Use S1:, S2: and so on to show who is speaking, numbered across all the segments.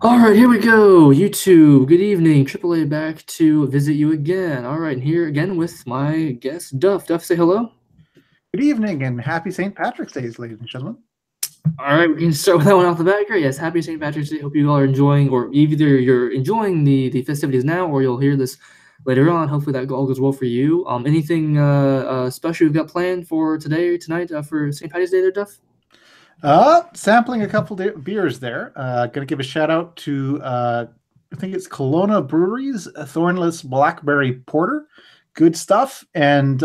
S1: All right, here we go. YouTube, good evening. AAA back to visit you again. All right, and here again with my guest, Duff. Duff, say hello.
S2: Good evening and happy St. Patrick's Day, ladies and gentlemen.
S1: All right, we can start with that one off the bat. Great. Yes, happy St. Patrick's Day. Hope you all are enjoying, or either you're enjoying the festivities now, or you'll hear this later on. Hopefully that all goes well for you. Anything special you've got planned for today or tonight for St. Patty's Day there, Duff?
S2: Sampling a couple beers there. Gonna give a shout out to I think it's Kelowna Brewery's Thornless Blackberry Porter. Good stuff. And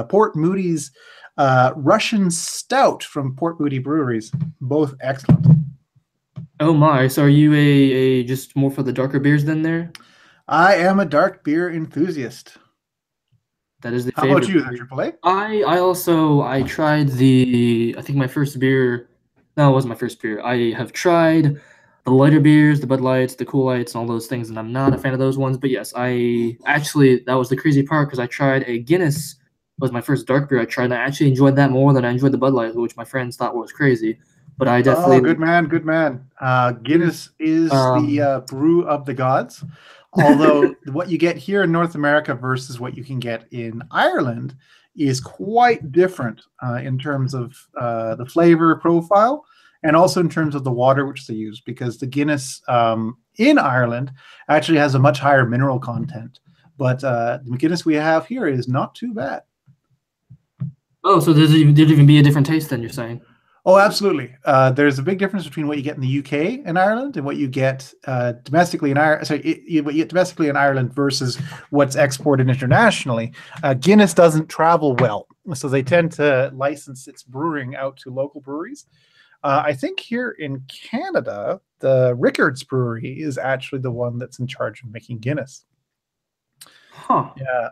S2: Port Moody's Russian Stout from Port Moody Breweries. Both excellent.
S1: Oh my, so are you a just more for the darker beers than there?
S2: I am a dark beer enthusiast.
S1: That is the
S2: How about
S1: favorite.
S2: you, Triple
S1: I tried I think my first beer. No, it wasn't my first beer. I have tried the lighter beers, the Bud Lights, the Cool Lights, and all those things, and I'm not a fan of those ones. But yes, I actually that was the crazy part because I tried a Guinness was my first dark beer I tried, and I actually enjoyed that more than I enjoyed the Bud Light, which my friends thought was crazy. But I
S2: Oh,
S1: definitely
S2: good man, good man. Guinness is the
S1: um
S2: brew of the gods. Although what you get here in North America versus what you can get in Ireland is quite different in terms of the flavor profile and also in terms of the water which they use, because the Guinness in Ireland actually has a much higher mineral content. But the Guinness we have here is not too bad.
S1: oh, so there'd even be a different taste then you're saying?
S2: Oh, absolutely. There's a big difference between what you get in the UK and Ireland and what you get domestically in Ireland. Sorry, what you get domestically in Ireland versus what's exported internationally. Guinness doesn't travel well, so they tend to license its brewing out to local breweries. I think here in Canada, the Rickards Brewery is actually the one that's in charge of making Guinness.
S1: Huh.
S2: Yeah,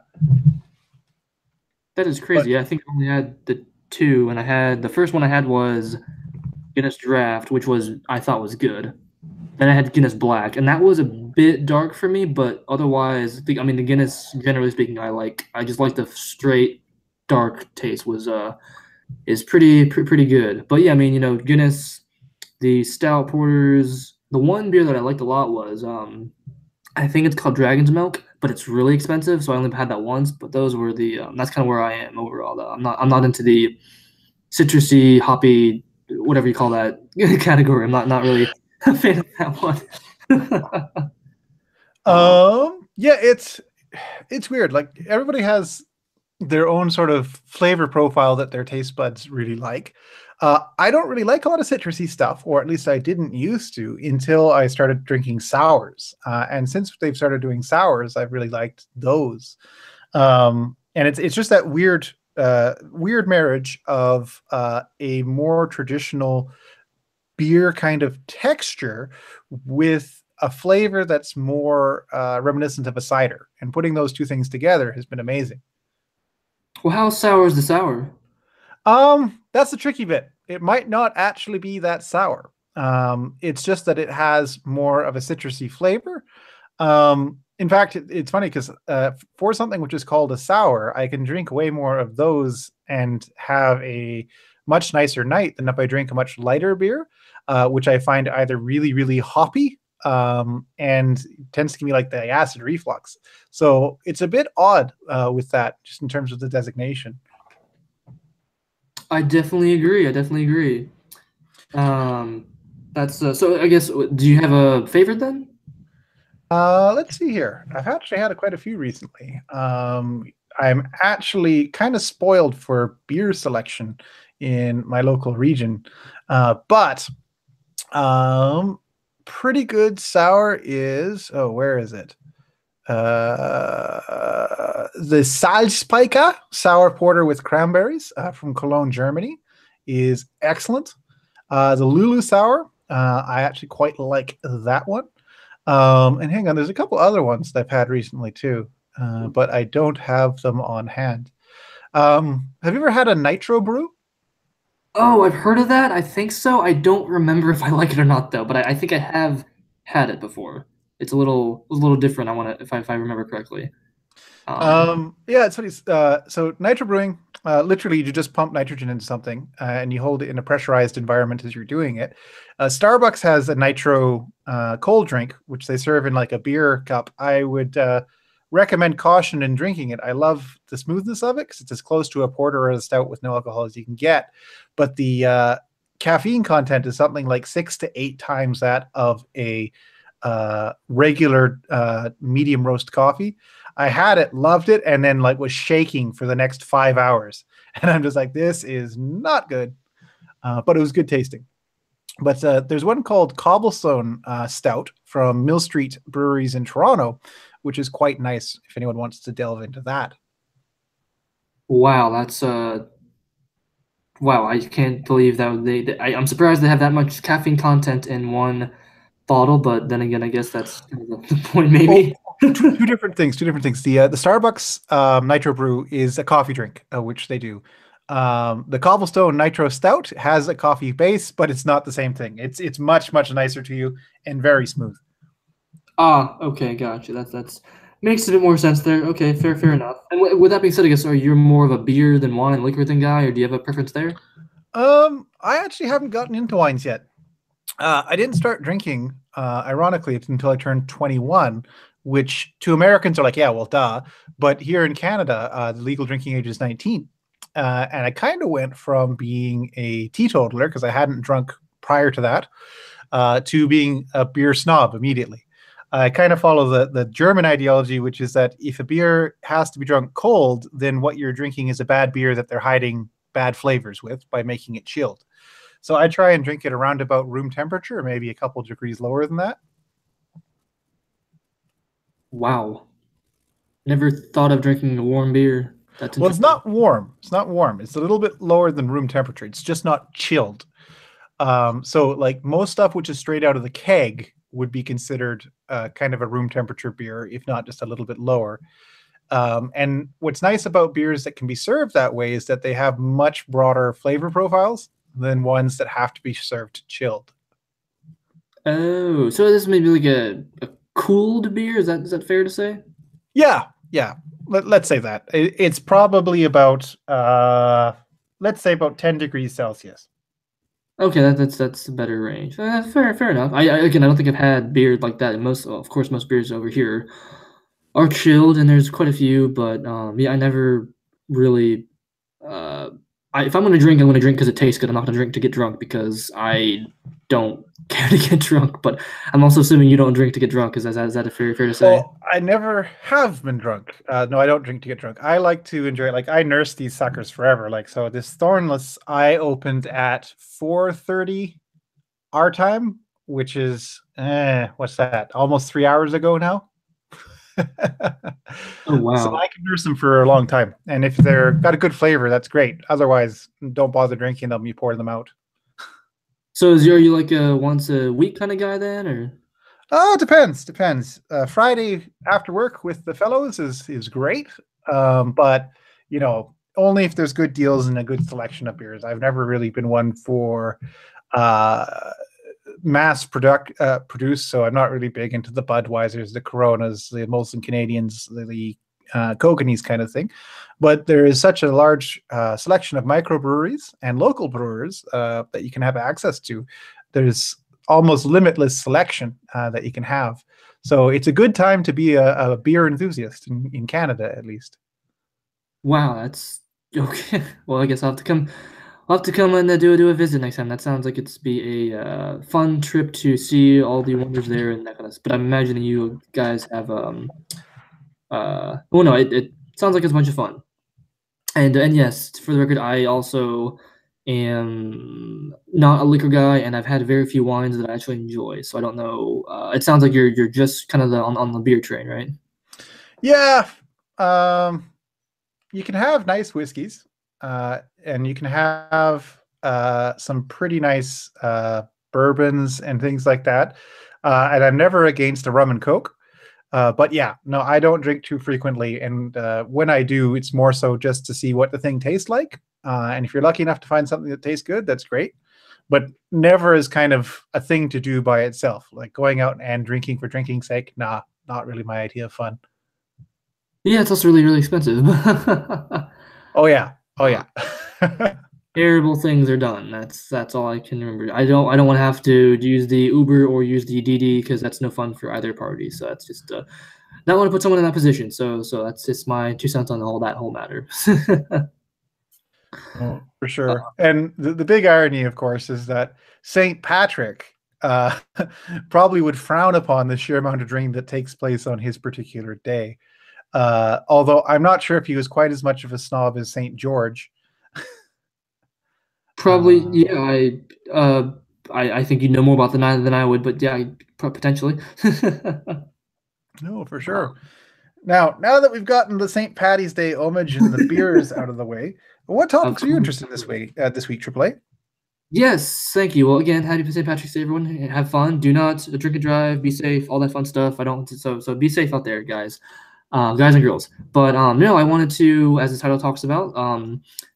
S1: That is
S2: but
S1: crazy. Yeah, I think I only had the two, and I had the first one I had was Guinness Draft, which was I thought was good. Then I had Guinness Black, and that was a bit dark for me, but otherwise, I mean, the Guinness, generally speaking, I just like the straight dark taste was is pretty good. But yeah, I mean, Guinness, the stout porters, the one beer that I liked a lot was I think it's called Dragon's Milk, but it's really expensive, so I only had that once. But those were that's kind of where I am overall. Though I'm not into the citrusy, hoppy, whatever you call that category. I'm not really a fan of that one. um,
S2: yeah, it's weird. Like everybody has their own sort of flavor profile that their taste buds really like. I don't really like a lot of citrusy stuff, or at least I didn't used to until I started drinking sours. And since they've started doing sours, I've really liked those. And it's just that weird marriage of a more traditional beer kind of texture with a flavor that's more reminiscent of a cider. And putting those two things together has been amazing.
S1: well, how sour is the sour?
S2: That's the tricky bit. It might not actually be that sour. It's just that it has more of a citrusy flavor. In fact, it's funny because for something which is called a sour, I can drink way more of those and have a much nicer night than if I drink a much lighter beer, which I find either really, really hoppy and tends to give me like the acid reflux. So it's a bit odd with that, just in terms of the designation.
S1: I definitely agree. I definitely agree. Um, that's so. I guess do you have a favorite then?
S2: Let's see here. I've actually had quite a few recently. I'm actually kind of spoiled for beer selection in my local region, but um, pretty good sour is, oh, where is it? The Salzpike sour porter with cranberries from Cologne, Germany, is excellent. The Lulu sour, I actually quite like that one. And hang on, there's a couple other ones that I've had recently too, but I don't have them on hand. Have you ever had a nitro brew?
S1: Oh, I've heard of that. I think so. I don't remember if I like it or not though, but I think I have had it before. It's a little different. I want to if I remember correctly.
S2: Yeah, it's funny. So nitro brewing, literally, you just pump nitrogen into something and you hold it in a pressurized environment as you're doing it. Starbucks has a nitro cold drink, which they serve in like a beer cup. I would recommend caution in drinking it. I love the smoothness of it because it's as close to a porter or a stout with no alcohol as you can get. But the caffeine content is something like 6 to 8 times that of a regular medium roast coffee. I had it, loved it, and then like was shaking for the next 5 hours. And I'm just like, this is not good. But it was good tasting. But there's one called Cobblestone Stout from Mill Street Breweries in Toronto, which is quite nice if anyone wants to delve into that.
S1: Wow, that's wow, I can't believe that I'm surprised they have that much caffeine content in one bottle, but then again, I guess that's kind of the point,
S2: Well,
S1: maybe.
S2: two different things. Two different things. The Starbucks Nitro Brew is a coffee drink, which they do. The Cobblestone Nitro Stout has a coffee base, but it's not the same thing. It's much nicer to you and very smooth.
S1: Ah, okay, gotcha. That's makes a bit more sense there. Okay, fair enough. And with that being said, I guess are you more of a beer than wine, liquor than guy, or do you have a preference there?
S2: I actually haven't gotten into wines yet. I didn't start drinking, ironically, until I turned 21, which to Americans are like, yeah, well, duh. But here in Canada, the legal drinking age is 19. And I kind of went from being a teetotaler, because I hadn't drunk prior to that, to being a beer snob immediately. I kind of follow the German ideology, which is that if a beer has to be drunk cold, then what you're drinking is a bad beer that they're hiding bad flavors with by making it chilled. So I try and drink it around about room temperature, maybe a couple degrees lower than that.
S1: Wow, never thought of drinking a warm beer. That's
S2: Well, it's
S1: interesting.
S2: not warm. It's not warm. It's a little bit lower than room temperature. It's just not chilled. So like most stuff which is straight out of the keg would be considered kind of a room temperature beer, if not just a little bit lower. And what's nice about beers that can be served that way is that they have much broader flavor profiles than ones that have to be served chilled.
S1: Oh, so this may be like a cooled beer. Is that fair to say?
S2: Yeah, yeah. Let's say that. It's probably about let's say about 10 degrees Celsius.
S1: Okay, that's a better range. Fair enough. Again, I don't think I've had beer like that. Most, of course, most beers over here are chilled, and there's quite a few. But yeah, I never really. Uh, if I'm gonna drink, I'm gonna drink because it tastes good. I'm not gonna drink to get drunk because I don't care to get drunk. But I'm also assuming you don't drink to get drunk. Is that a fair to say?
S2: Well, I never have been drunk. No, I don't drink to get drunk. I like to enjoy it. Like I nurse these suckers forever. Like so, this Thornless I opened at 4:30 our time, which is what's that? Almost 3 hours ago now.
S1: Oh
S2: So
S1: wow.
S2: I can nurse them for a long time, and if they're got a good flavor, that's great. Otherwise, don't bother drinking them. You pour them out.
S1: So are you like a once a week kind of guy then, or?
S2: Oh, it depends. Friday after work with the fellows is great, but only if there's good deals and a good selection of beers. I've never really been one for uh, produced, so I'm not really big into the Budweisers, the Coronas, the Molson Canadians, the Kokanese kind of thing. But there is such a large selection of microbreweries and local brewers that you can have access to. There's almost limitless selection that you can have. So it's a good time to be a beer enthusiast in Canada, at least.
S1: Wow, that's okay. Well, I guess I'll have to come and do a visit next time. That sounds like it's be a fun trip to see all the wonders there and that kind of stuff. But I'm imagining you guys have well no, it sounds like it's a bunch of fun. And yes, for the record, I also am not a liquor guy, and I've had very few wines that I actually enjoy. So I don't know. It sounds like you're just kind of on the beer train, right?
S2: Yeah, um, you can have nice whiskeys, and you can have some pretty nice bourbons and things like that. And I'm never against a rum and coke. But yeah, no, I don't drink too frequently, and when I do, it's more so just to see what the thing tastes like. And if you're lucky enough to find something that tastes good, that's great. But never is kind of a thing to do by itself. Like going out and drinking for drinking's sake, nah, not really my idea of fun.
S1: Yeah, it's also really, really expensive.
S2: Oh yeah, oh
S1: uh,
S2: yeah.
S1: Terrible things are done. That's all I can remember. I don't want to have to use the Uber or use the DD because that's no fun for either party. So that's just not want to put someone in that position. So that's just my 2 cents on all that whole matter.
S2: Oh, for sure. And the big irony, of course, is that St. Patrick uh, probably would frown upon the sheer amount of drinking that takes place on his particular day. Although I'm not sure if he was quite as much of a snob as St. George.
S1: Probably,
S2: Uh,
S1: yeah. I think you know more about the nine than I would, but yeah, potentially.
S2: no, for
S1: Uh,
S2: sure. Now that we've gotten the St. Patty's Day homage and the beers out of the way, what
S1: of
S2: topics are you
S1: course.
S2: interested in this week, AAA?
S1: Yes, thank you. Well, again, happy St. Patrick's Day, everyone. Have fun. Do not drink and drive. Be safe. All that fun stuff. I don't. So be safe out there, guys, guys and girls. But no, I wanted to, as the title talks about,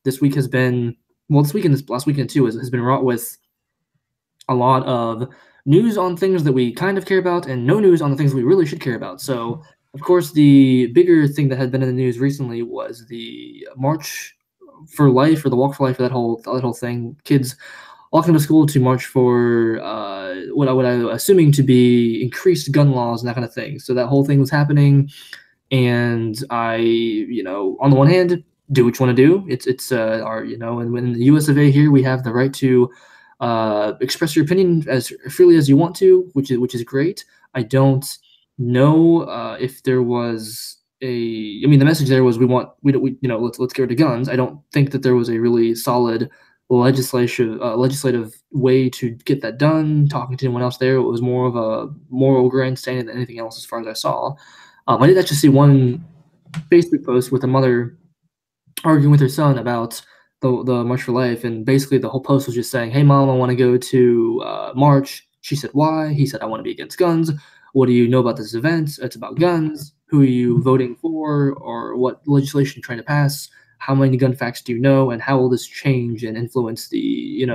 S1: this week has been well, this weekend, this last weekend too, has been wrought with a lot of news on things that we kind of care about and no news on the things we really should care about. So, of course, the bigger thing that had been in the news recently was the March for Life or the Walk for Life, or that whole thing. Kids walking to school to march for what I assuming to be increased gun laws and that kind of thing. So that whole thing was happening, and I, on the one hand, do what you want to do. It's our, and in the U.S. of A. here, we have the right to express your opinion as freely as you want to, which is great. I don't know if there was a. I mean, the message there was we don't let's get rid of guns. I don't think that there was a really solid legislative way to get that done. Talking to anyone else there, it was more of a moral grandstanding than anything else, as far as I saw. I did actually see one Facebook post with a mother arguing with her son about the March for Life, and basically the whole post was just saying, "Hey, mom, I want to go to March." She said, "Why?" He said, "I want to be against guns. What do you know about this event? It's about guns. Who are you voting for, or what legislation you're trying to pass? How many gun facts do you know, and how will this change and influence the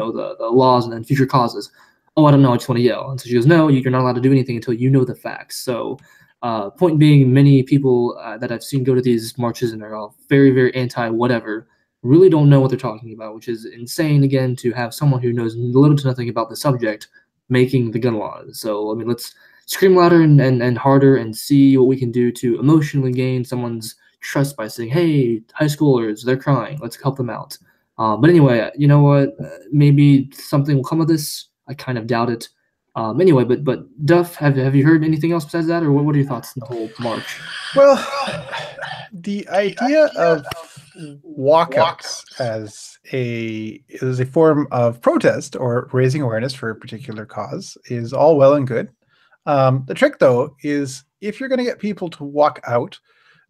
S1: laws and then future causes?" "Oh, I don't know. I just want to yell." And so she goes, "No, you're not allowed to do anything until you know the facts." So point being, many people that I've seen go to these marches and are all very, very anti whatever really don't know what they're talking about, which is insane, again, to have someone who knows little to nothing about the subject making the gun laws. So, I mean, let's scream louder and harder and see what we can do to emotionally gain someone's trust by saying, "Hey, high schoolers, they're crying. Let's help them out." But anyway, you know what? Maybe something will come of this. I kind of doubt it. Anyway, but Duff, have you heard anything else besides that, or what are your thoughts on the whole march?
S2: Well, the idea of walkouts as a form of protest or raising awareness for a particular cause is all well and good. The trick, though, is if you're going to get people to walk out,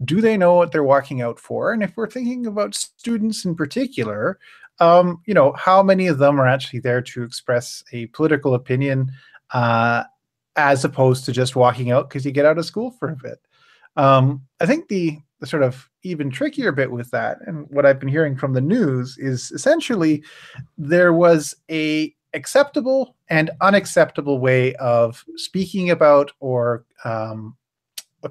S2: do they know what they're walking out for? And if we're thinking about students in particular, how many of them are actually there to express a political opinion, uh, as opposed to just walking out because you get out of school for a bit? I think the sort of even trickier bit with that, and what I've been hearing from the news, is essentially there was a acceptable and unacceptable way of speaking about or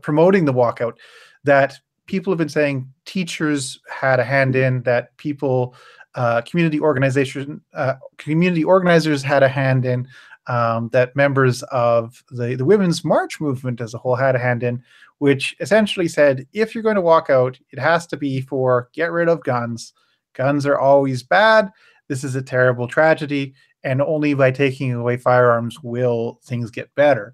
S2: promoting the walkout that people have been saying teachers had a hand in, that people, community organizers had a hand in, that members of the women's march movement as a whole had a hand in, which essentially said if you're going to walk out, it has to be for get rid of guns. Guns are always bad. This is a terrible tragedy, and only by taking away firearms will things get better.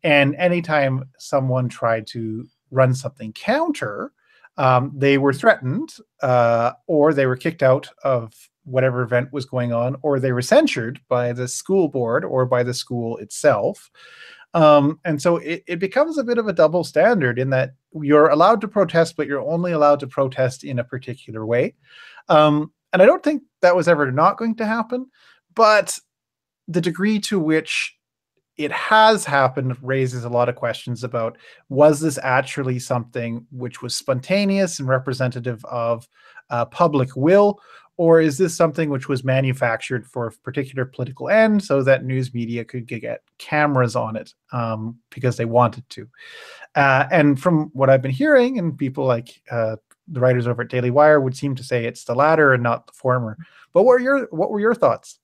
S2: And anytime someone tried to run something counter, they were threatened, or they were kicked out of whatever event was going on, or they were censured by the school board or by the school itself. And so it becomes a bit of a double standard in that you're allowed to protest, but you're only allowed to protest in a particular way. And I don't think that was ever not going to happen, but the degree to which it has happened raises a lot of questions about, was this actually something which was spontaneous and representative of public will, Or is this something which was manufactured for a particular political end so that news media could get cameras on it because they wanted to? And from what I've been hearing, and people like the writers over at Daily Wire would seem to say it's the latter and not the former. But what were your thoughts?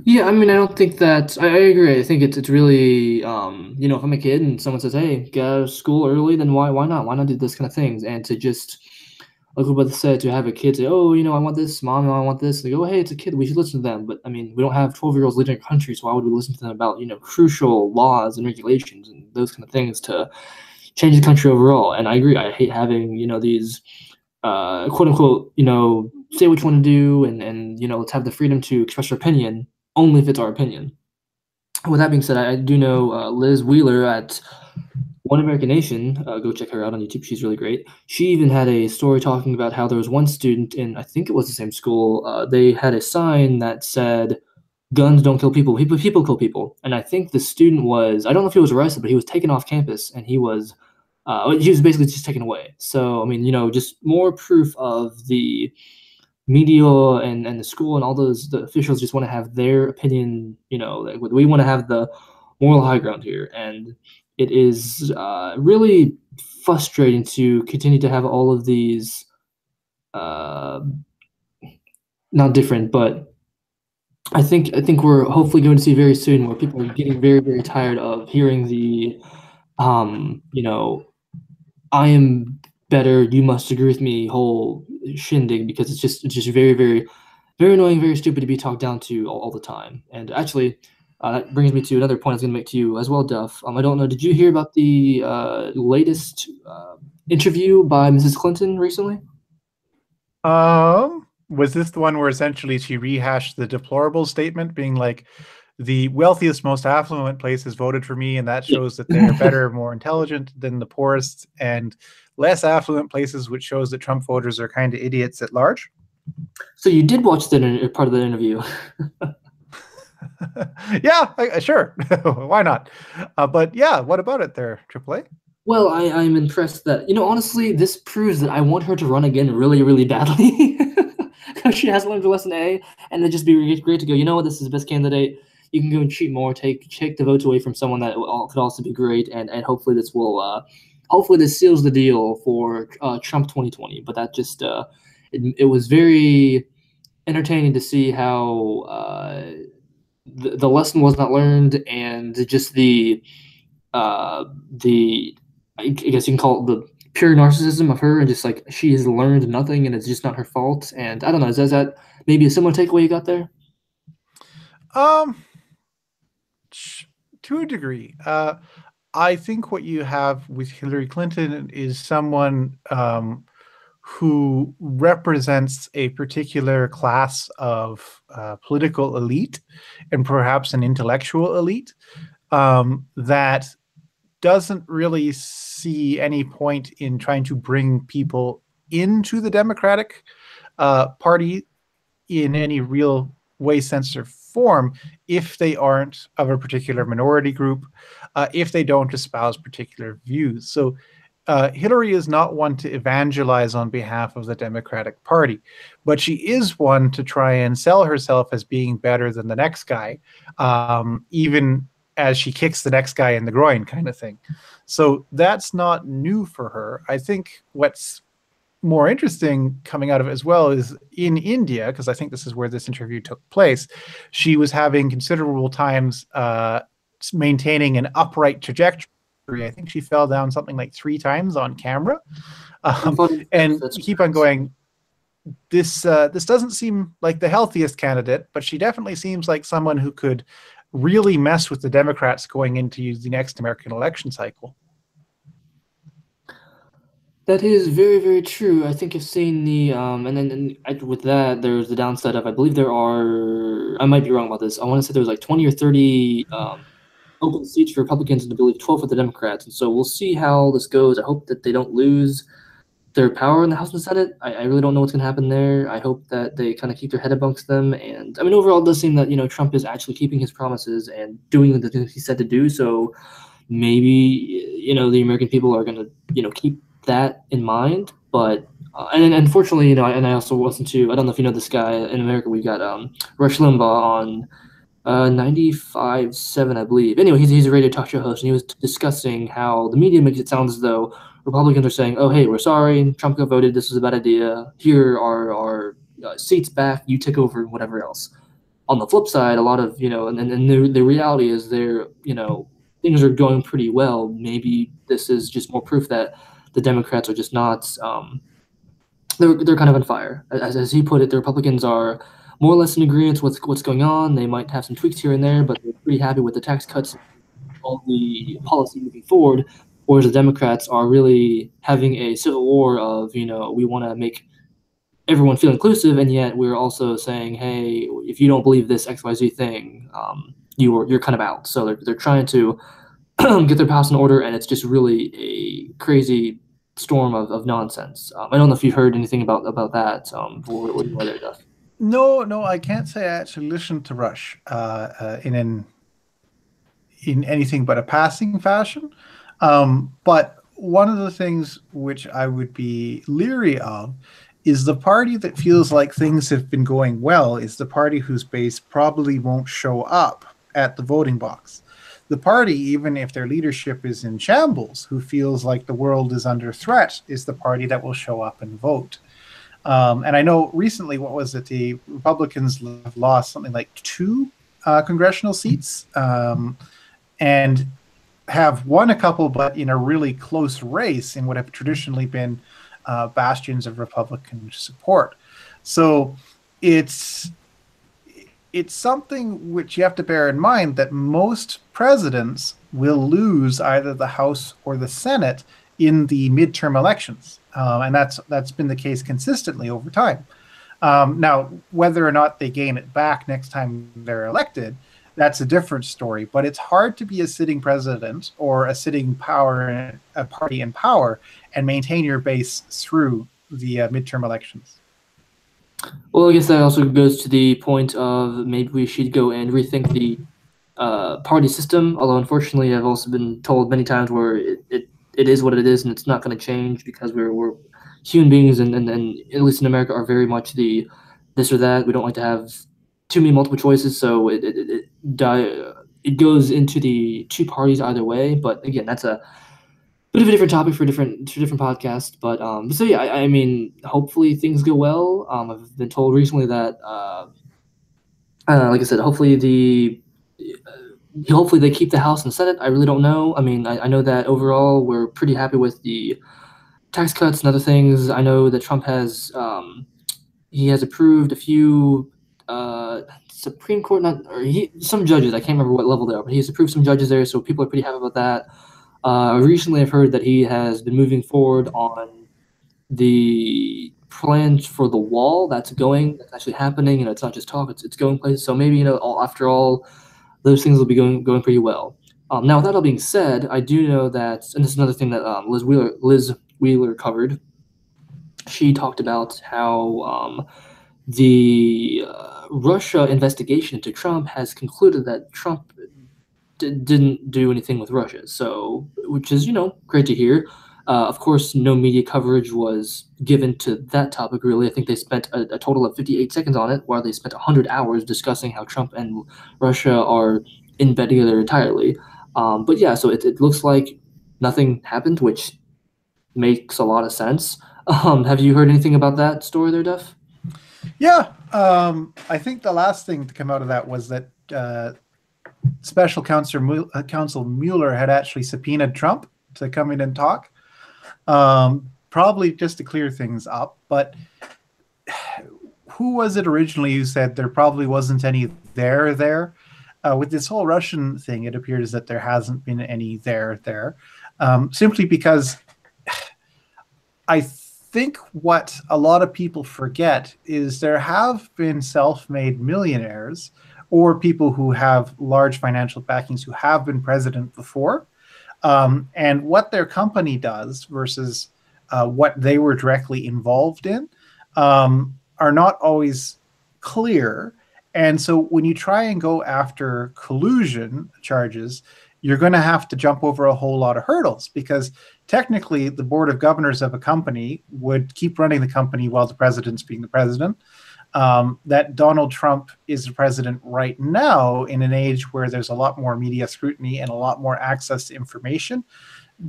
S1: Yeah, I mean, I don't think that I agree. I think it's really if I'm a kid and someone says, "Hey, get out of school early," then why not? Why not do this kind of things? And to just like what said, to have a kid say, "Oh, I want this, mom, I want this," they go, "Hey, it's a kid. We should listen to them." But I mean, we don't have 12-year-olds leading our country, so why would we listen to them about crucial laws and regulations and those kind of things to change the country overall? And I agree. I hate having these quote unquote say what you want to do, and let's have the freedom to express our opinion only if it's our opinion. With that being said, I do know Liz Wheeler at One American Nation. Go check her out on YouTube. She's really great. She even had a story talking about how there was one student in, I think it was the same school. They had a sign that said, "Guns don't kill people. People kill people." And I think the student was, I don't know if he was arrested, but he was taken off campus and he was basically just taken away. So, I mean, just more proof of the media and the school and all the officials just want to have their opinion. Like we want to have the moral high ground here, and it is really frustrating to continue to have all of these uh, not different, but I think we're hopefully going to see very soon where people are getting very, very tired of hearing the um you know I am better, you must agree with me whole shindig, because it's just very, very, very annoying, very stupid to be talked down to all the time. And actually, that brings me to another point I was going to make to you as well, Duff. I don't know, did you hear about the latest interview by Mrs. Clinton recently?
S2: Was this the one where essentially she rehashed the deplorable statement, being like, the wealthiest, most affluent places voted for me, and that
S1: Yeah.
S2: shows that they're better, more intelligent than the poorest, and less affluent places, which shows that Trump voters are kind of idiots at large?
S1: So you did watch the part of the interview.
S2: Yeah, sure. Why not? But yeah, what about it there, AAA?
S1: Well, I'm impressed that, honestly, this proves that I want her to run again really, really badly. Because she has learned her lesson A, and it'd just be great to go, what, this is the best candidate. You can go and cheat more, take the votes away from someone that could also be great, and hopefully hopefully this seals the deal for Trump 2020. But that just, it was very entertaining to see how the lesson was not learned, and just the I guess you can call it the pure narcissism of her, and just like she has learned nothing and it's just not her fault. And I don't know, is that maybe a similar takeaway you got there?
S2: Um, to a degree. I think what you have with Hillary Clinton is someone who represents a particular class of political elite and perhaps an intellectual elite that doesn't really see any point in trying to bring people into the Democratic Party in any real way, sense, or form if they aren't of a particular minority group, if they don't espouse particular views. So Hillary is not one to evangelize on behalf of the Democratic Party, but she is one to try and sell herself as being better than the next guy, even as she kicks the next guy in the groin, kind of thing. So that's not new for her. I think what's more interesting coming out of it as well is in India, because I think this is where this interview took place. She was having considerable times maintaining an upright trajectory. I think she fell down something like 3 times on camera, and keep on going. This doesn't seem like the healthiest candidate, but she definitely seems like someone who could really mess with the Democrats going into the next American election cycle.
S1: That is very, very true. I think I've seen with that, there's the downside of, I believe there are, I might be wrong about this. I want to say there's like 20 or 30 open seats for Republicans and I believe 12 for the Democrats. And so we'll see how this goes. I hope that they don't lose their power in the House and Senate. I really don't know what's going to happen there. I hope that they kind of keep their head amongst them. And I mean, overall, it does seem that, Trump is actually keeping his promises and doing the things he said to do. So maybe, the American people are going to, keep that in mind. But And unfortunately, and I also listen to, I don't know if you know this guy in America. We've got Rush Limbaugh on 95.7, I believe. Anyway, he's a radio talk show host, and he was discussing how the media makes it sound as though Republicans are saying, "Oh, hey, we're sorry, Trump got voted. This was a bad idea. Here are our seats back. You take over, and whatever else." On the flip side, a lot of and the reality is things are going pretty well. Maybe this is just more proof that the Democrats are just not. They're kind of on fire. As he put it, the Republicans are more or less in agreement with what's going on. They might have some tweaks here and there, but they're pretty happy with the tax cuts, all the policy moving forward. Whereas the Democrats are really having a civil war of, we want to make everyone feel inclusive, and yet we're also saying, hey, if you don't believe this XYZ thing, you're kind of out. So they're trying to get their house in order, and it's just really a crazy storm of nonsense. I don't know if you've heard anything about that. What do you know there, Duff?
S2: No, no, I can't say I actually listened to Rush in anything but a passing fashion. But one of the things which I would be leery of is the party that feels like things have been going well is the party whose base probably won't show up at the voting box. The party, even if their leadership is in shambles, who feels like the world is under threat, is the party that will show up and vote. And I know recently, what was it? The Republicans have lost something like two congressional seats, and have won a couple, but in a really close race in what have traditionally been bastions of Republican support. So it's something which you have to bear in mind that most presidents will lose either the House or the Senate in the midterm elections, and that's been the case consistently over time. Now, whether or not they gain it back next time they're elected, that's a different story. But it's hard to be a sitting president or a sitting a party in power, and maintain your base through the midterm elections.
S1: Well, I guess that also goes to the point of maybe we should go and rethink the party system. Although, unfortunately, I've also been told many times where it is what it is, and it's not going to change because we're human beings, and at least in America, are very much the this or that. We don't like to have too many multiple choices, so it goes into the two parties either way. But again, that's a bit of a different topic for different podcasts. But so yeah, I mean, hopefully things go well. I've been told recently that like I said, hopefully they keep the House and Senate. I really don't know. I mean, I know that overall we're pretty happy with the tax cuts and other things. I know that Trump has he has approved a few Supreme Court, not or some judges. I can't remember what level they are, but he's approved some judges there, so people are pretty happy about that. Recently, I've heard that he has been moving forward on the plans for the wall that's actually happening. It's not just talk; it's going places. So maybe after all, those things will be going pretty well. Now, with that all being said, I do know that, and this is another thing that Liz Wheeler covered. She talked about how the Russia investigation into Trump has concluded that Trump didn't do anything with Russia. So, which is great to hear. Of course, no media coverage was given to that topic. Really, I think they spent a total of 58 seconds on it, while they spent 100 hours discussing how Trump and Russia are in bed together entirely. But yeah, so it looks like nothing happened, which makes a lot of sense. Have you heard anything about that story there, Duff?
S2: Yeah, I think the last thing to come out of that was that Special Counsel Mueller had actually subpoenaed Trump to come in and talk, probably just to clear things up. But who was it originally who said there probably wasn't any there? With this whole Russian thing, it appears that there hasn't been any there, simply because I think what a lot of people forget is there have been self-made millionaires or people who have large financial backings who have been president before. And what their company does versus what they were directly involved in are not always clear. And so when you try and go after collusion charges, you're going to have to jump over a whole lot of hurdles because technically the board of governors of a company would keep running the company while the president's being the president. That Donald Trump is the president right now in an age where there's a lot more media scrutiny and a lot more access to information,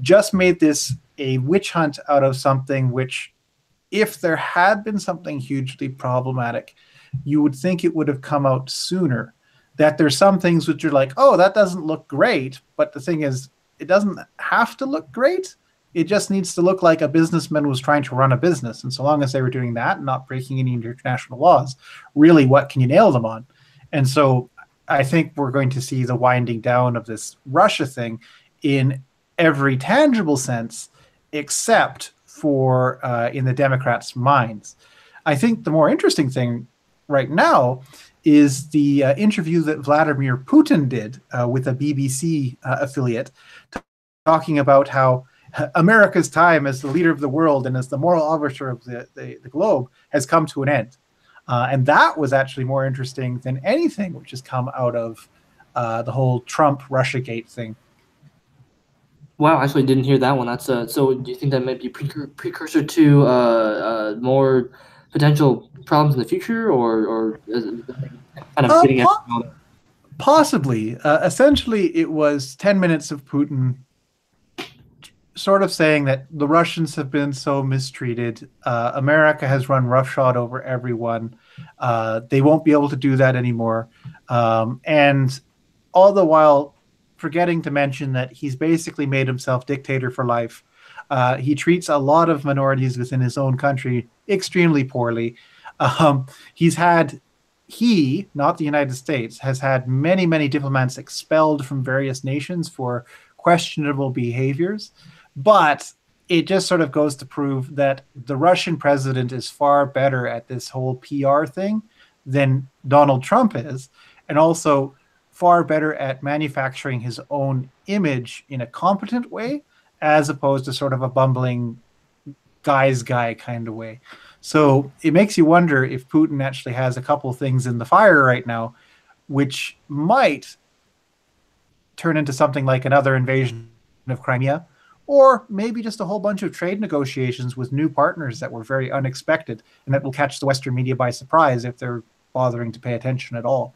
S2: just made this a witch hunt out of something which, if there had been something hugely problematic, you would think it would have come out sooner. That there's some things which are like, oh, that doesn't look great. But the thing is, it doesn't have to look great. It just needs to look like a businessman was trying to run a business. And so long as they were doing that and not breaking any international laws, really, what can you nail them on? And so I think we're going to see the winding down of this Russia thing in every tangible sense, except for in the Democrats' minds. I think the more interesting thing right now is the interview that Vladimir Putin did with a BBC affiliate, talking about how America's time as the leader of the world and as the moral arbiter of the globe has come to an end. And that was actually more interesting than anything which has come out of the whole Trump-Russiagate thing.
S1: Wow, I actually didn't hear that one. That's so. Do you think that might be precursor to more potential problems in the future, or is it kind of getting at
S2: Po- Possibly. Essentially, it was 10 minutes of Putin sort of saying that the Russians have been so mistreated. America has run roughshod over everyone. They won't be able to do that anymore. And all the while forgetting to mention that he's basically made himself dictator for life. He treats a lot of minorities within his own country extremely poorly. He's had he, not the United States, has had many, many diplomats expelled from various nations for questionable behaviors. But it just sort of goes to prove that the Russian president is far better at this whole PR thing than Donald Trump is, and also far better at manufacturing his own image in a competent way, as opposed to sort of a bumbling guy's guy kind of way. So it makes you wonder if Putin actually has a couple things in the fire right now, which might turn into something like another invasion of Crimea, or maybe just a whole bunch of trade negotiations with new partners that were very unexpected and that will catch the Western media by surprise if they're bothering to pay attention at all.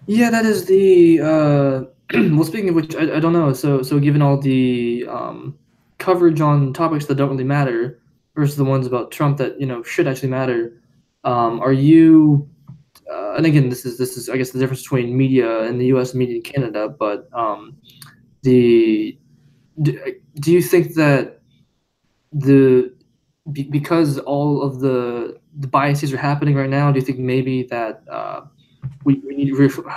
S1: Yeah, that is the well, speaking of which, I don't know. So given all the coverage on topics that don't really matter versus the ones about Trump that should actually matter, are you? And again, this is I guess the difference between media in the U.S. and media in Canada. But the do, do you think that because all of the biases are happening right now, do you think maybe that we need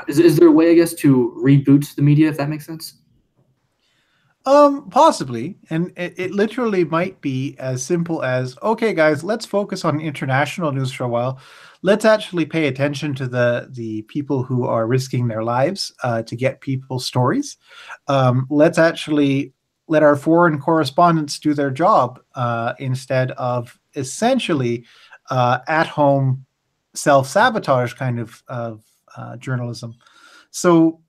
S1: is there a way, I guess, to reboot the media, if that makes sense?
S2: Possibly. And it literally might be as simple as, okay, guys, let's focus on international news for a while. Let's actually pay attention to the people who are risking their lives to get people's stories. Let's actually let our foreign correspondents do their job instead of essentially at home self sabotage kind of journalism. So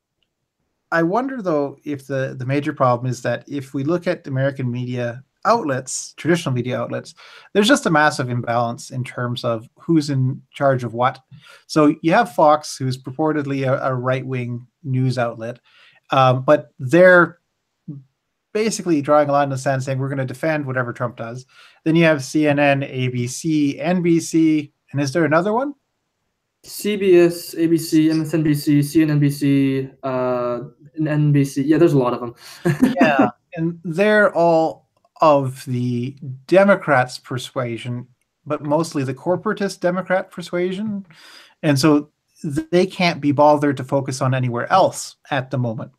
S2: I wonder, though, if the major problem is that if we look at American media outlets, traditional media outlets, there's just a massive imbalance in terms of who's in charge of what. So you have Fox, who's purportedly a right-wing news outlet, but they're basically drawing a line in the sand saying we're going to defend whatever Trump does. Then you have CNN, ABC, NBC, and is there another one?
S1: CBS, ABC, MSNBC, CNNBC, and NBC. Yeah, there's a lot of them.
S2: Yeah, and they're all of the Democrats' persuasion, but mostly the corporatist Democrat persuasion. And so they can't be bothered to focus on anywhere else at the moment.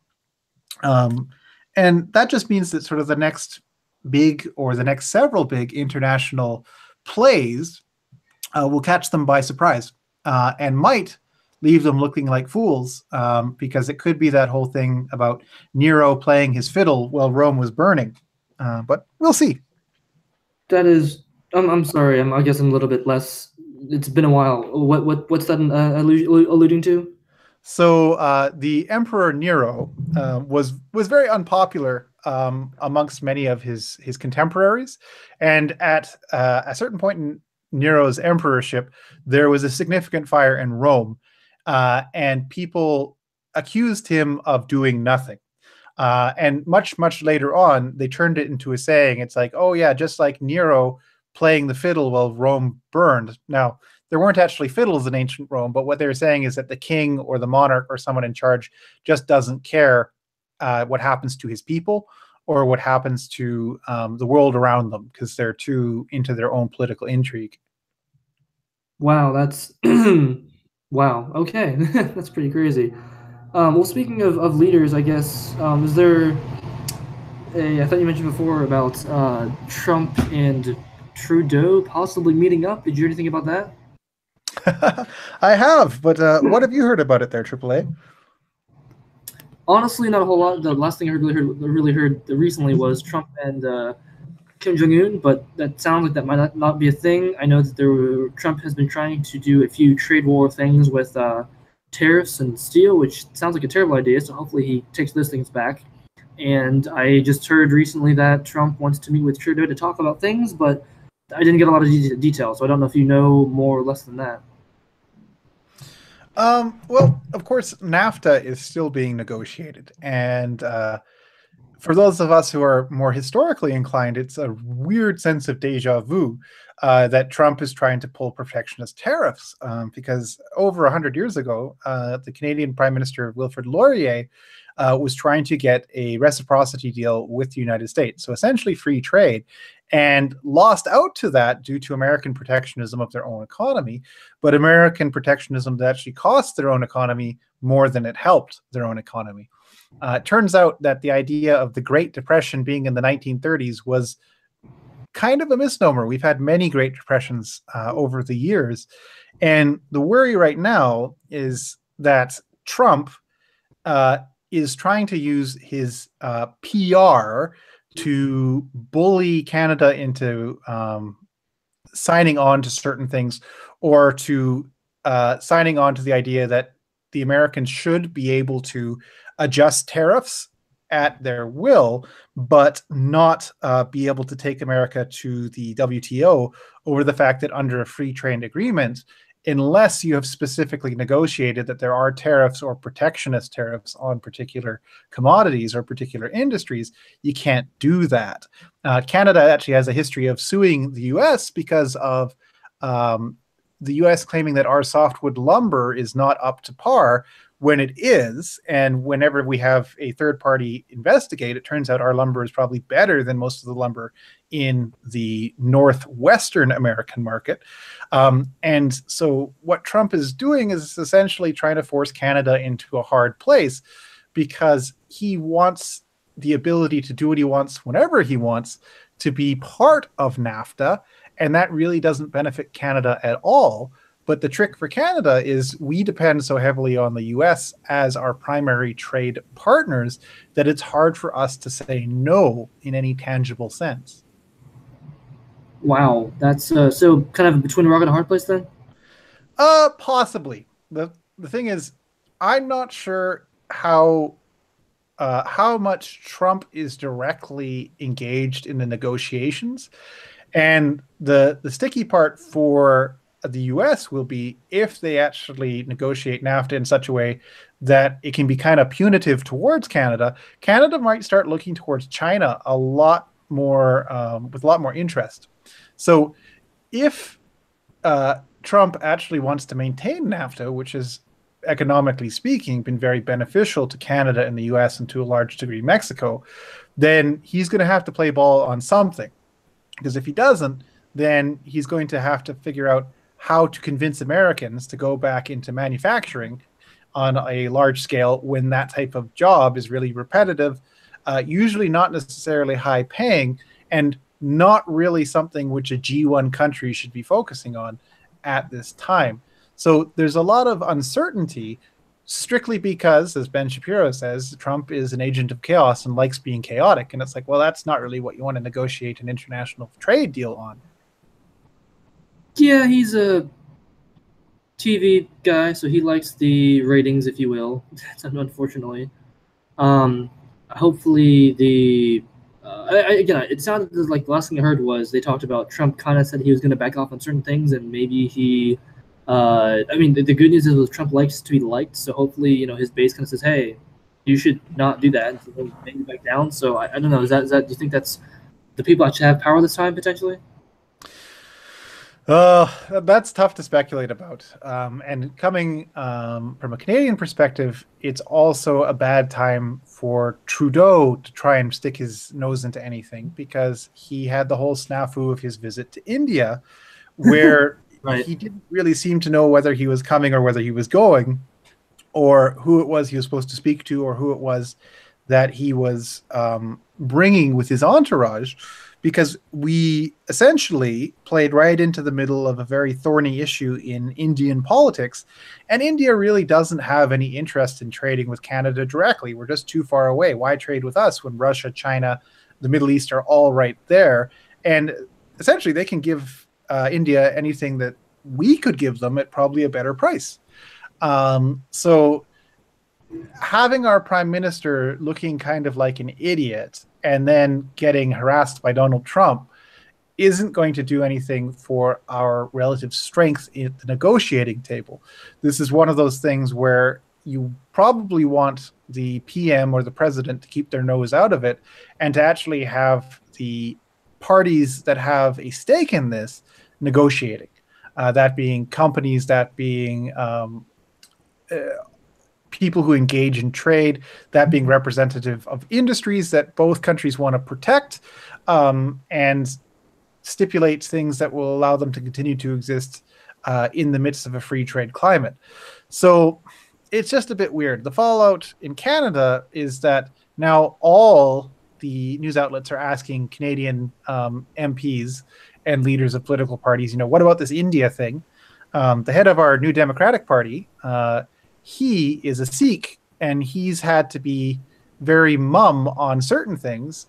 S2: Um, and that just means that sort of the next big or the next several big international plays will catch them by surprise and might leave them looking like fools because it could be that whole thing about Nero playing his fiddle while Rome was burning. But we'll see.
S1: That is, I'm sorry. I guess I'm a little bit less. It's been a while. What's that alluding to?
S2: So the Emperor Nero was very unpopular amongst many of his contemporaries, and at a certain point in Nero's emperorship, there was a significant fire in Rome, and people accused him of doing nothing. And much later on, they turned it into a saying. It's like, oh yeah, just like Nero playing the fiddle while Rome burned. Now, there weren't actually fiddles in ancient Rome, but what they were saying is that the king or the monarch or someone in charge just doesn't care what happens to his people or what happens to the world around them because they're too into their own political intrigue.
S1: Wow, that's wow. Okay, that's pretty crazy. Well, speaking of leaders, I guess is there a? I thought you mentioned before about Trump and Trudeau possibly meeting up. Did you hear anything about that?
S2: I have, but what have you heard about it there, AAA?
S1: Honestly, not a whole lot. The last thing I really heard recently was Trump and Kim Jong Un, but that sounds like that might not be a thing. I know that Trump has been trying to do a few trade war things with tariffs and steel, which sounds like a terrible idea. So hopefully he takes those things back. And I just heard recently that Trump wants to meet with Trudeau to talk about things, but I didn't get a lot of details, so I don't know if you know more or less than that.
S2: Well, of course, NAFTA is still being negotiated, and for those of us who are more historically inclined, it's a weird sense of deja vu that Trump is trying to pull protectionist tariffs because over 100 years ago, the Canadian Prime Minister Wilfrid Laurier was trying to get a reciprocity deal with the United States, so essentially free trade, and lost out to that due to American protectionism of their own economy, but American protectionism that actually cost their own economy more than it helped their own economy. It turns out that the idea of the Great Depression being in the 1930s was kind of a misnomer. We've had many Great Depressions over the years. And the worry right now is that Trump is trying to use his PR to bully Canada into signing on to certain things or to signing on to the idea that the Americans should be able to adjust tariffs at their will, but not be able to take America to the WTO over the fact that under a free trade agreement, unless you have specifically negotiated that there are tariffs or protectionist tariffs on particular commodities or particular industries, you can't do that. Canada actually has a history of suing the US because of the US claiming that our softwood lumber is not up to par when it is. And whenever we have a third party investigate, it turns out our lumber is probably better than most of the lumber in the Northwestern American market. And so what Trump is doing is essentially trying to force Canada into a hard place because he wants the ability to do what he wants whenever he wants to be part of NAFTA. And that really doesn't benefit Canada at all. But the trick for Canada is we depend so heavily on the US as our primary trade partners that it's hard for us to say no in any tangible sense.
S1: Wow, that's so kind of between a rock and a hard place then.
S2: Possibly. The thing is, I'm not sure how much Trump is directly engaged in the negotiations. And the sticky part for the US will be if they actually negotiate NAFTA in such a way that it can be kind of punitive towards Canada. Canada might start looking towards China a lot more with a lot more interest. So if Trump actually wants to maintain NAFTA, which is economically speaking been very beneficial to Canada and the US and to a large degree Mexico, then he's going to have to play ball on something. Because if he doesn't, then he's going to have to figure out how to convince Americans to go back into manufacturing on a large scale when that type of job is really repetitive, usually not necessarily high paying, and not really something which a G1 country should be focusing on at this time. So there's a lot of uncertainty strictly because, as Ben Shapiro says, Trump is an agent of chaos and likes being chaotic. And it's like, well, that's not really what you want to negotiate an international trade deal on.
S1: Yeah, TV guy, so he likes the ratings, if you will. Unfortunately, um, hopefully the again, it sounded like the last thing I heard was they talked about Trump kind of said he was going to back off on certain things, and maybe he. I mean, the good news is Trump likes to be liked, so hopefully, his base kind of says, "Hey, you should not do that," and so he'll maybe back down. So I don't know. Is that? Do you think that's the people actually have power this time potentially?
S2: That's tough to speculate about. And coming from a Canadian perspective, it's also a bad time for Trudeau to try and stick his nose into anything because he had the whole snafu of his visit to India, where
S1: Right.
S2: he didn't really seem to know whether he was coming or whether he was going, or who it was he was supposed to speak to, or who it was that he was bringing with his entourage, because we essentially played right into the middle of a very thorny issue in Indian politics. And India really doesn't have any interest in trading with Canada directly. We're just too far away. Why trade with us when Russia, China, the Middle East are all right there? And essentially, they can give India anything that we could give them at probably a better price. So having our prime minister looking kind of like an idiot and then getting harassed by Donald Trump isn't going to do anything for our relative strength at the negotiating table. This is one of those things where you probably want the PM or the president to keep their nose out of it and to actually have the parties that have a stake in this negotiating. That being companies, that being uh, people who engage in trade, that being representative of industries that both countries want to protect, and stipulate things that will allow them to continue to exist in the midst of a free trade climate. So it's just a bit weird. The fallout in Canada is that now all the news outlets are asking Canadian MPs and leaders of political parties, what about this India thing? The head of our New Democratic Party, he is a Sikh, and he's had to be very mum on certain things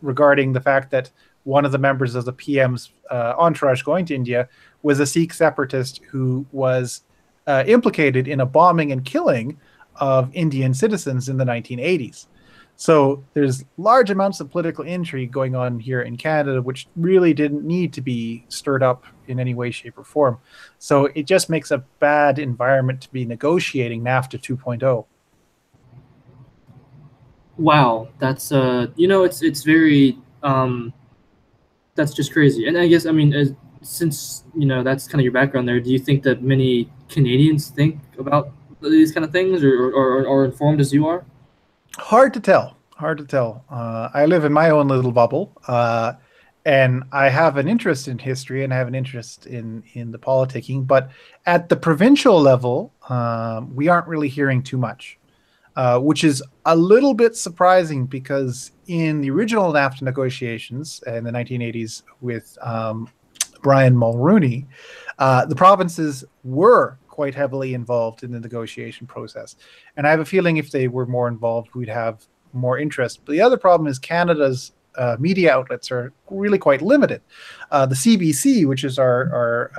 S2: regarding the fact that one of the members of the PM's entourage going to India was a Sikh separatist who was implicated in a bombing and killing of Indian citizens in the 1980s. So there's large amounts of political intrigue going on here in Canada, which really didn't need to be stirred up in any way, shape, or form. So it just makes a bad environment to be negotiating NAFTA 2.0.
S1: Wow, that's it's very that's just crazy. And I guess I mean, since that's kind of your background there, do you think that many Canadians think about these kind of things, or informed as you are?
S2: Hard to tell. Hard to tell. I live in my own little bubble, and I have an interest in history and I have an interest in the politicking. But at the provincial level, we aren't really hearing too much, which is a little bit surprising because in the original NAFTA negotiations in the 1980s with Brian Mulroney, the provinces were quite heavily involved in the negotiation process. And I have a feeling if they were more involved, we'd have more interest. But the other problem is Canada's media outlets are really quite limited. The CBC, which is our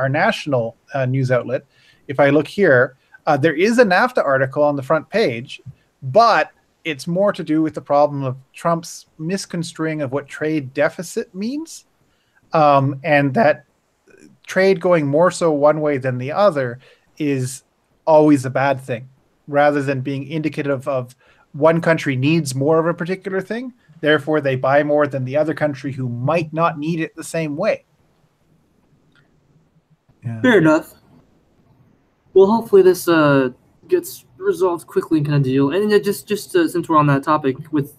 S2: national news outlet, if I look here, there is a NAFTA article on the front page, but it's more to do with the problem of Trump's misconstruing of what trade deficit means, and that trade going more so one way than the other is always a bad thing, rather than being indicative of one country needs more of a particular thing, therefore they buy more than the other country who might not need it the same way. Yeah.
S1: Fair enough. Well, hopefully this gets resolved quickly and kind of deal. And just since we're on that topic with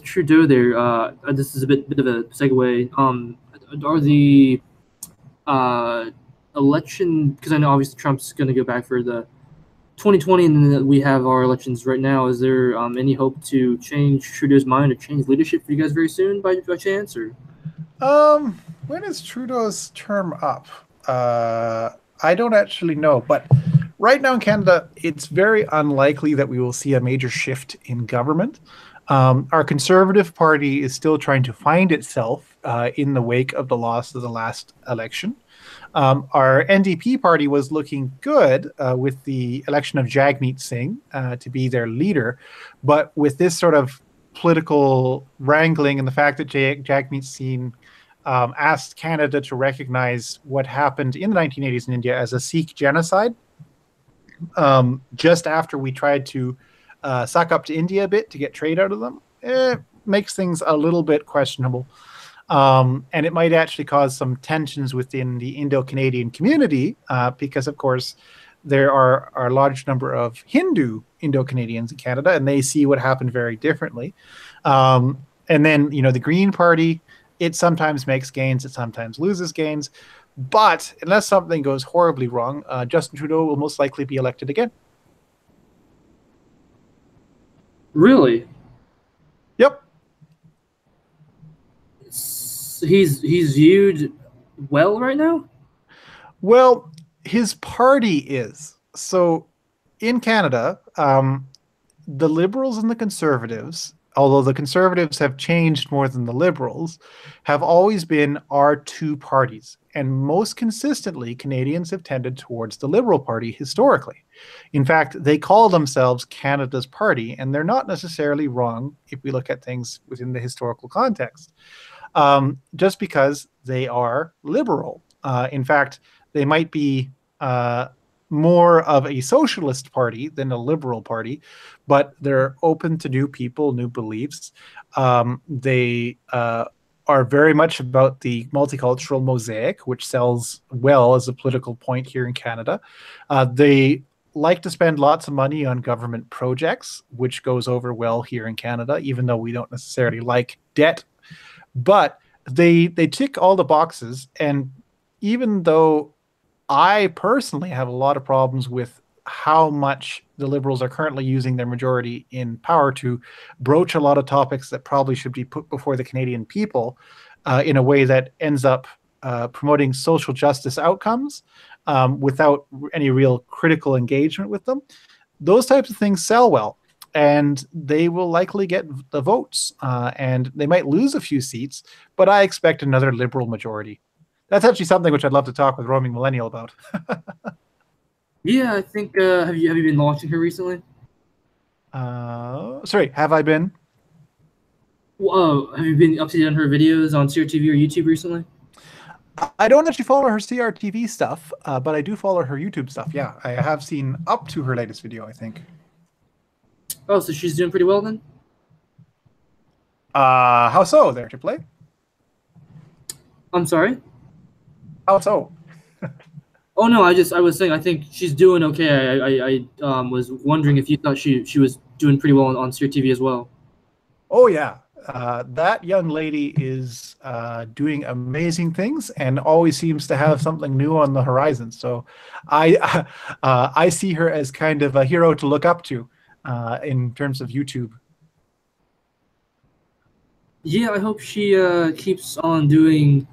S1: Trudeau there, this is a bit of a segue. Are the uh, election, because I know obviously Trump's going to go back for the 2020, and then we have our elections right now. Is there any hope to change Trudeau's mind or change leadership for you guys very soon by chance? Or
S2: When is Trudeau's term up? I don't actually know, but right now in Canada, it's very unlikely that we will see a major shift in government. Our Conservative Party is still trying to find itself in the wake of the loss of the last election. Our NDP party was looking good with the election of Jagmeet Singh to be their leader, but with this sort of political wrangling and the fact that Jagmeet Singh asked Canada to recognize what happened in the 1980s in India as a Sikh genocide, just after we tried to suck up to India a bit to get trade out of them, makes things a little bit questionable. And it might actually cause some tensions within the Indo-Canadian community because, of course, there are a large number of Hindu Indo-Canadians in Canada, and they see what happened very differently. And then, the Green Party, it sometimes makes gains, it sometimes loses gains. But unless something goes horribly wrong, Justin Trudeau will most likely be elected again.
S1: Really?
S2: Yep.
S1: He's viewed well right now?
S2: Well, his party is. So in Canada, the Liberals and the Conservatives, although the Conservatives have changed more than the Liberals, have always been our two parties. And most consistently, Canadians have tended towards the Liberal Party historically. In fact, they call themselves Canada's party, and they're not necessarily wrong if we look at things within the historical context, just because they are liberal. In fact, they might be more of a socialist party than a liberal party, but they're open to new people, new beliefs. They are very much about the multicultural mosaic, which sells well as a political point here in Canada. They like to spend lots of money on government projects, which goes over well here in Canada, even though we don't necessarily like debt. But they tick all the boxes, and even though I personally have a lot of problems with how much the Liberals are currently using their majority in power to broach a lot of topics that probably should be put before the Canadian people in a way that ends up promoting social justice outcomes without any real critical engagement with them. Those types of things sell well, and they will likely get the votes, and they might lose a few seats, but I expect another Liberal majority. That's actually something which I'd love to talk with Roaming Millennial about.
S1: Yeah, I think. Have you been watching her recently?
S2: Sorry, have I been?
S1: Have you been up to date on her videos on CRTV or YouTube recently?
S2: I don't actually follow her CRTV stuff, but I do follow her YouTube stuff. Yeah, I have seen up to her latest video, I think.
S1: Oh, so she's doing pretty well then?
S2: How so there, to play?
S1: I'm sorry?
S2: How so?
S1: Oh no, I was saying I think she's doing okay. I was wondering if you thought she was doing pretty well on CRTV as well.
S2: Oh yeah, that young lady is doing amazing things and always seems to have something new on the horizon. So I see her as kind of a hero to look up to in terms of YouTube.
S1: Yeah, I hope she keeps on doing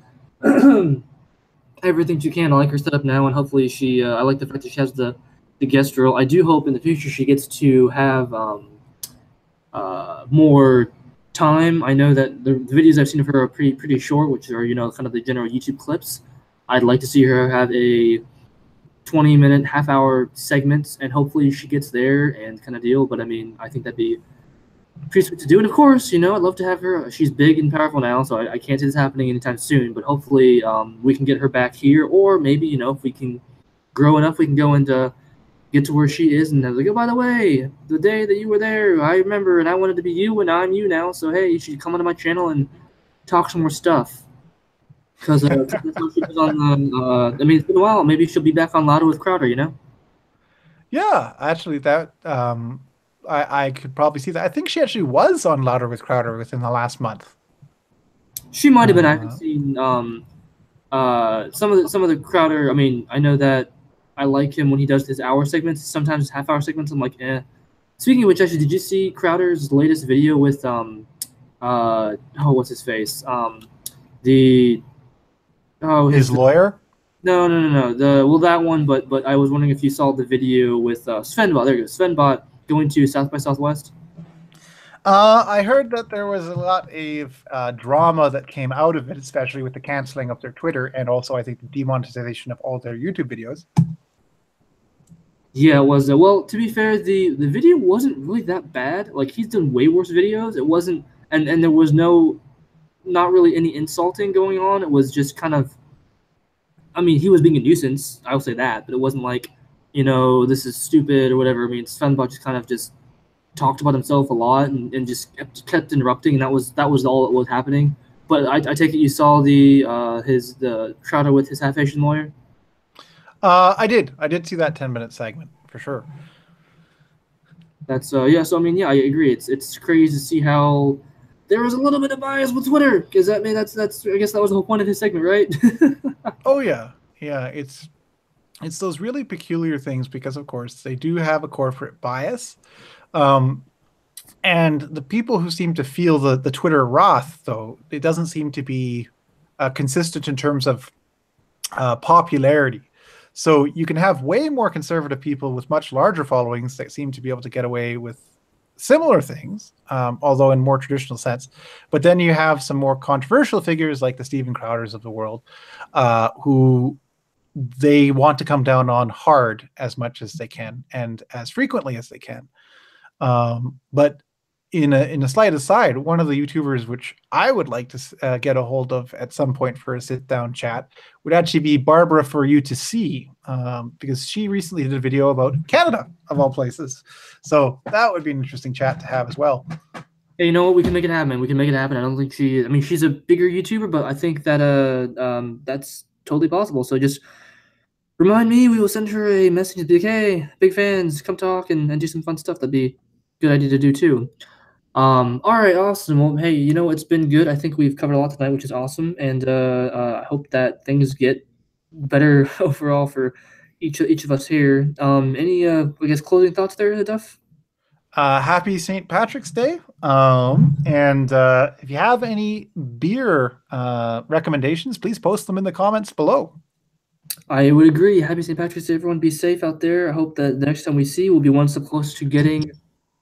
S1: everything she can. I like her setup now, and hopefully she. I like the fact that she has the guest role. I do hope in the future she gets to have more time. I know that the videos I've seen of her are pretty short, which are kind of the general YouTube clips. I'd like to see her have a 20-minute, half-hour segments, and hopefully she gets there and kind of deal. But I mean, I think that'd be pretty sweet to do. And of course, I'd love to have her. She's big and powerful now, so I can't see this happening anytime soon. But hopefully, we can get her back here, or maybe if we can grow enough, we can go and get to where she is. And like, oh, by the way, the day that you were there, I remember, and I wanted to be you, and I'm you now. So hey, you should come onto my channel and talk some more stuff. Because that's how she was on. I mean, it's been a while. Maybe she'll be back on Lotto with Crowder.
S2: Yeah, actually, that I could probably see that. I think she actually was on Louder with Crowder within the last month.
S1: She might have been. I haven't seen some of the Crowder. I mean, I know that I like him when he does his hour segments. Sometimes half-hour segments. I'm like, eh. Speaking of which, actually, did you see Crowder's latest video with what's his face?
S2: His lawyer?
S1: No. That one. But I was wondering if you saw the video with Svenbot. There you go, Svenbot going to South by Southwest.
S2: I heard that there was a lot of drama that came out of it, especially with the canceling of their Twitter and also, I think, the demonetization of all their YouTube videos.
S1: Yeah, it was. Well, to be fair, the video wasn't really that bad. Like he's done way worse videos. It wasn't, and there was not really any insulting going on. It was just kind of, I mean, he was being a nuisance. I'll say that, but it wasn't like, this is stupid or whatever. I mean, Svenbach just kind of just talked about himself a lot and just kept interrupting, and that was all that was happening. But I take it you saw the Crowder with his half Asian lawyer.
S2: I did see that 10-minute segment for sure.
S1: That's yeah. So I mean, yeah, I agree. It's crazy to see how there was a little bit of bias with Twitter because I mean that's I guess that was the whole point of his segment, right?
S2: Oh yeah, yeah. It's those really peculiar things because, of course, they do have a corporate bias. Um, and the people who seem to feel the Twitter wrath, though, it doesn't seem to be consistent in terms of popularity. So you can have way more conservative people with much larger followings that seem to be able to get away with similar things, although in more traditional sense. But then you have some more controversial figures like the Steven Crowders of the world, who they want to come down on hard as much as they can and as frequently as they can. But in a slight aside, one of the YouTubers which I would like to get a hold of at some point for a sit down chat would actually be Barbara for you to see, because she recently did a video about Canada of all places. So that would be an interesting chat to have as well.
S1: Hey, you know what? We can make it happen. Man. We can make it happen. I don't think I mean, she's a bigger YouTuber, but I think that that's totally possible. So just remind me. We will send her a message to be like, hey, big fans, come talk and do some fun stuff. That'd be a good idea to do too. All right, awesome. Well, hey, it's been good. I think we've covered a lot tonight, which is awesome, and I hope that things get better overall for each of us here. Any I guess closing thoughts there, Duff?
S2: Happy St. Patrick's Day. And if you have any beer recommendations, please post them in the comments below.
S1: I would agree. Happy St. Patrick's Day, everyone. Be safe out there. I hope that the next time we see, we'll be one step closer to getting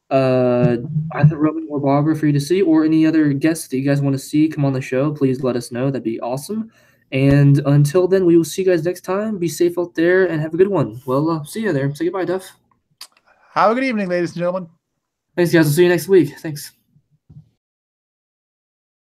S1: uh, either Roman or Barbara for you to see, or any other guests that you guys want to see come on the show. Please let us know. That'd be awesome. And until then, we will see you guys next time. Be safe out there and have a good one. Well, see you there. Say goodbye, Duff.
S2: Have a good evening, ladies and gentlemen.
S1: Thanks, guys. I'll see you next week. Thanks.